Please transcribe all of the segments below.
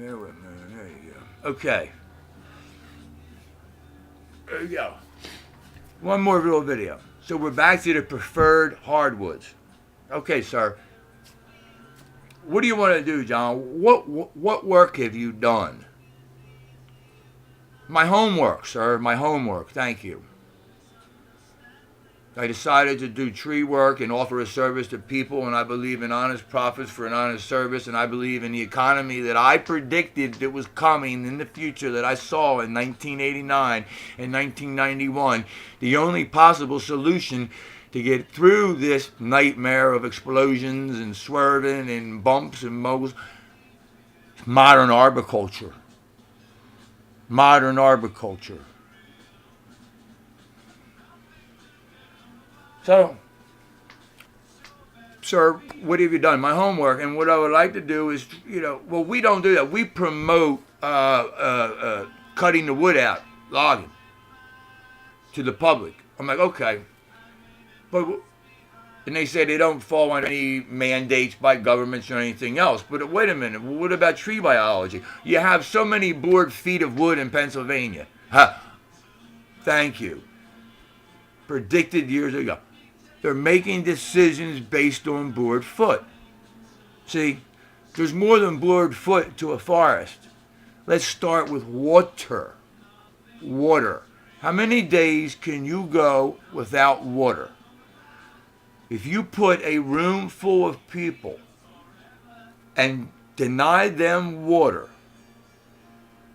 There you go. Okay. There you go. One more little video. So we're back to the preferred hardwoods. Okay, sir. What do you want to do, John? What work have you done? My homework, sir. My homework. Thank you. I decided to do tree work and offer a service to people, and I believe in honest profits for an honest service, and I believe in the economy that I predicted that was coming in the future that I saw in 1989 and 1991. The only possible solution to get through this nightmare of explosions and swerving and bumps and moguls is modern arboriculture. Modern arboriculture. So, sir, what have you done? My homework, and what I would like to do is, well, we don't do that. We promote cutting the wood out, logging, to the public. I'm like, okay. And they say they don't fall under any mandates by governments or anything else. But wait a minute, what about tree biology? You have so many board feet of wood in Pennsylvania. Thank you. Predicted years ago. They're making decisions based on board foot. See, there's more than board foot to a forest. Let's start with water. Water. How many days can you go without water? If you put a room full of people and deny them water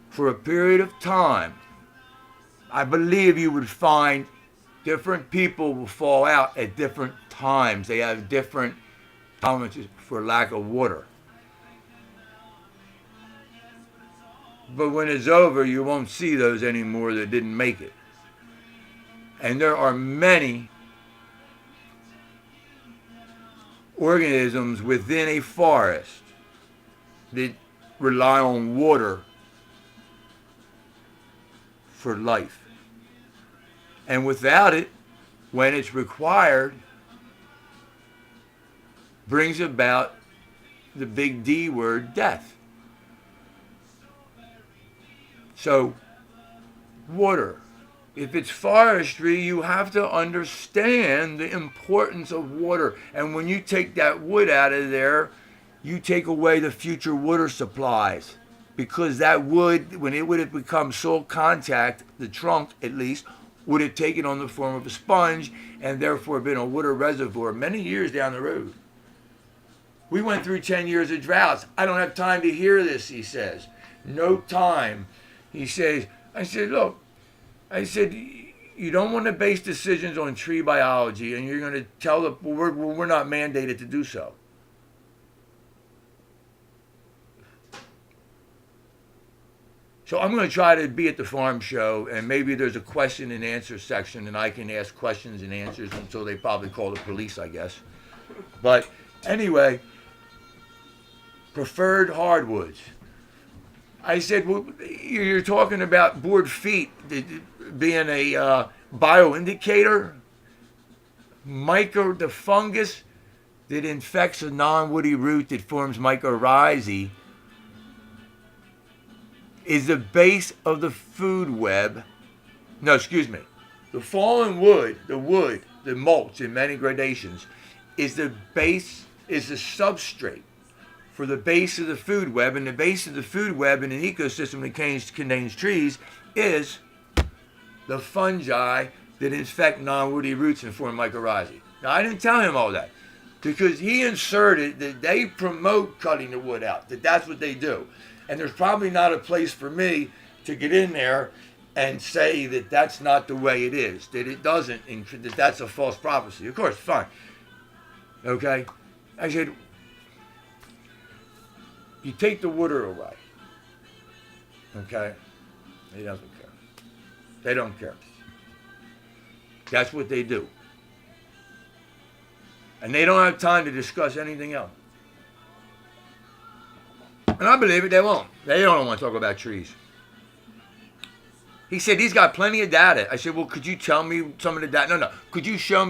for a period of time, I believe you would find different people will fall out at different times. They have different tolerances for lack of water. But when it's over, you won't see those anymore that didn't make it. And there are many organisms within a forest that rely on water for life. And without it, when it's required, brings about the big D word, death. So, water. If it's forestry, you have to understand the importance of water. And when you take that wood out of there, you take away the future water supplies. Because that wood, when it would have become soil contact, the trunk at least, would have taken on the form of a sponge and therefore been a water reservoir many years down the road. We went through 10 years of droughts. I don't have time to hear this, he says. No time. He says, I said, look, you don't want to base decisions on tree biology, and you're going to tell the we're not mandated to do so. So I'm going to try to be at the farm show, and maybe there's a question and answer section, and I can ask questions and answers until they probably call the police, I guess. But anyway, preferred hardwoods. I said, well, you're talking about board feet being a bioindicator, the fungus that infects a non-woody root that forms mycorrhizae is the base of the food web. No, excuse me. The fallen wood, the mulch in many gradations, is the base, is the substrate for the base of the food web, and the base of the food web in an ecosystem that contains trees is the fungi that infect non-woody roots and form mycorrhizae. Now, I didn't tell him all that because he inserted that they promote cutting the wood out, that's what they do. And there's probably not a place for me to get in there and say that that's not the way it is, that it doesn't, that that's a false prophecy. Of course, fine. Okay? I said, you take the water away. Okay? He doesn't care. They don't care. That's what they do. And they don't have time to discuss anything else. And I believe it, they won't. They don't want to talk about trees. He said he's got plenty of data. I said, well, could you tell me some of the data? No. Could you tell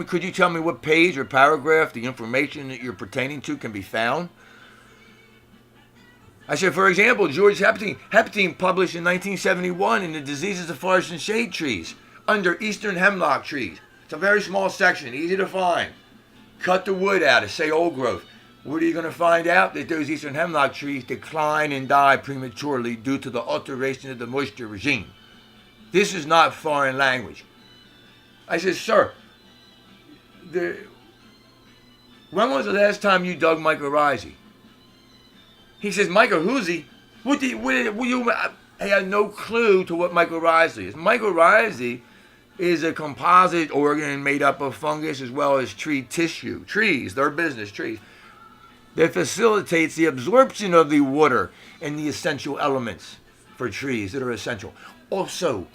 me what page or paragraph the information that you're pertaining to can be found? I said, for example, George Hepting published in 1971 in the Diseases of Forest and Shade Trees under eastern hemlock trees. It's a very small section, easy to find. Cut the wood out of, say, old growth. What are you going to find out? That those eastern hemlock trees decline and die prematurely due to the alteration of the moisture regime. This is not foreign language. I said, sir, when was the last time you dug mycorrhizae? He says, mycorrhizae? I had no clue to what mycorrhizae is. Mycorrhizae is a composite organ made up of fungus as well as tree tissue. Trees, their business, trees. That facilitates the absorption of the water and the essential elements for trees that are essential. Also,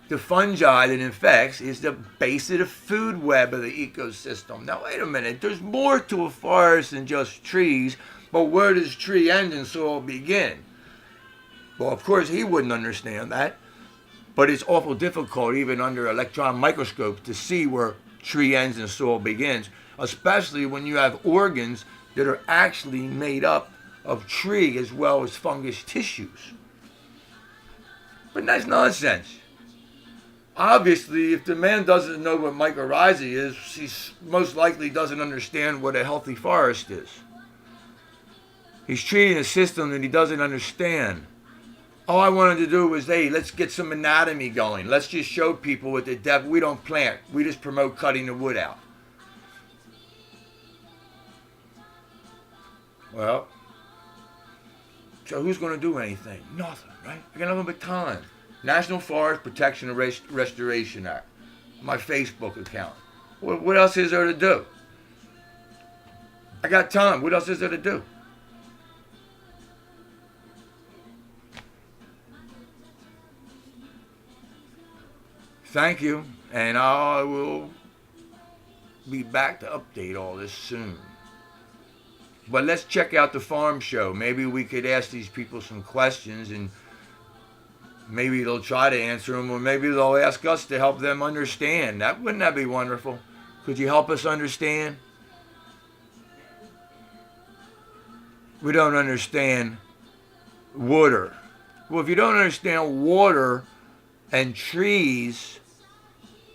the fungi that infects is the base of the food web of the ecosystem. Now, wait a minute. There's more to a forest than just trees, but where does tree end and soil begin? Well, of course, he wouldn't understand that, but it's awful difficult even under electron microscopes to see where tree ends and soil begins, especially when you have organs that are actually made up of tree as well as fungus tissues. But that's nonsense. Obviously, if the man doesn't know what mycorrhizae is, he most likely doesn't understand what a healthy forest is. He's treating a system that he doesn't understand. All I wanted to do was, hey, let's get some anatomy going. Let's just show people what the depth. We don't plant. We just promote cutting the wood out. Well, so who's going to do anything? Nothing, right? I got nothing but time. National Forest Protection and Restoration Act. My Facebook account. What else is there to do? I got time. What else is there to do? Thank you, and I will be back to update all this soon. But let's check out the farm show. Maybe we could ask these people some questions and maybe they'll try to answer them, or maybe they'll ask us to help them understand. Wouldn't that be wonderful? Could you help us understand? We don't understand water. Well, if you don't understand water and trees,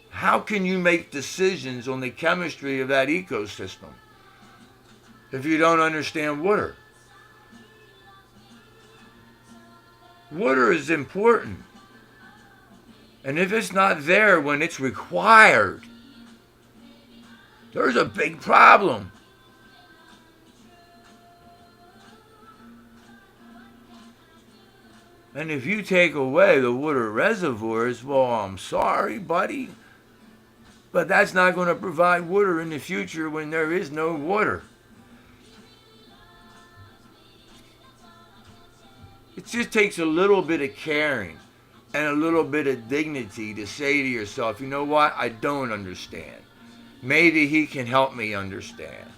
how can you make decisions on the chemistry of that ecosystem if you don't understand water? Water is important. And if it's not there when it's required, there's a big problem. And if you take away the water reservoirs, well, I'm sorry, buddy, but that's not going to provide water in the future when there is no water. It just takes a little bit of caring and a little bit of dignity to say to yourself, you know what, I don't understand. Maybe he can help me understand.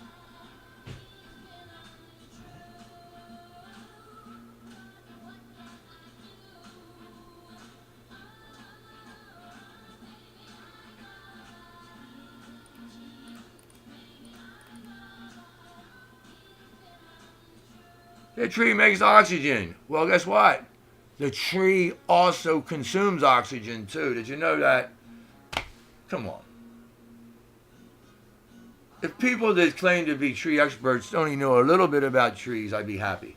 The tree makes oxygen. Well, guess what? The tree also consumes oxygen too. Did you know that? Come on. If people that claim to be tree experts only know a little bit about trees, I'd be happy.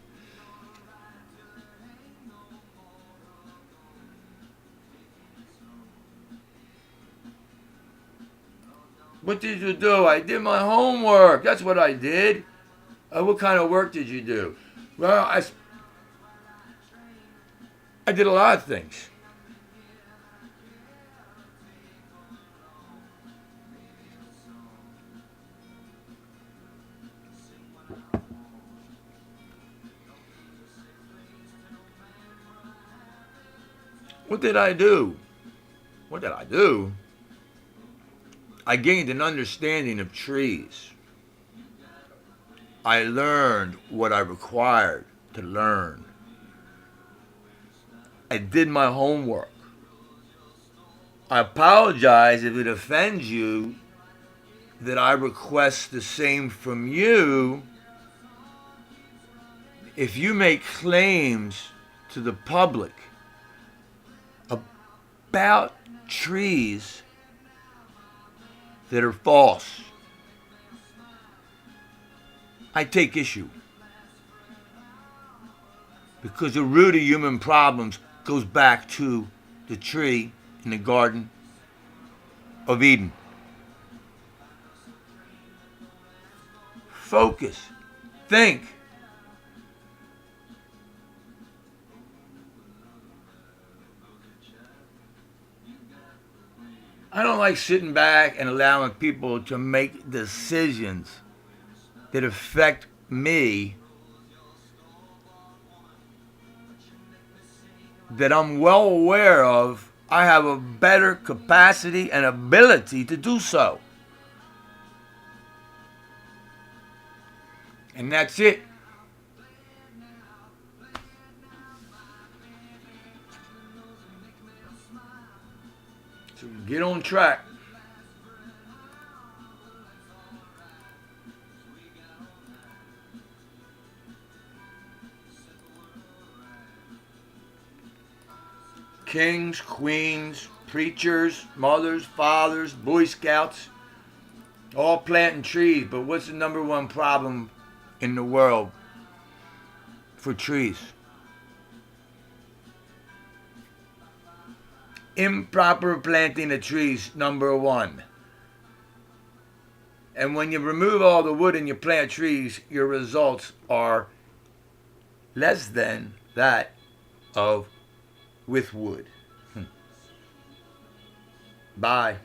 What did you do? I did my homework. That's what I did. What kind of work did you do? Well, I did a lot of things. What did I do? What did I do? I gained an understanding of trees. I learned what I required to learn. I did my homework. I apologize if it offends you that I request the same from you if you make claims to the public about trees that are false, I take issue. Because the root of human problems goes back to the tree in the Garden of Eden. Focus. Think. I don't like sitting back and allowing people to make decisions that affect me that I'm well aware of. I have a better capacity and ability to do so. And that's it. So get on track. Kings, queens, preachers, mothers, fathers, Boy Scouts, all planting trees. But what's the number one problem in the world for trees? Improper planting of trees, number one. And when you remove all the wood and you plant trees, your results are less than that of with wood. Bye.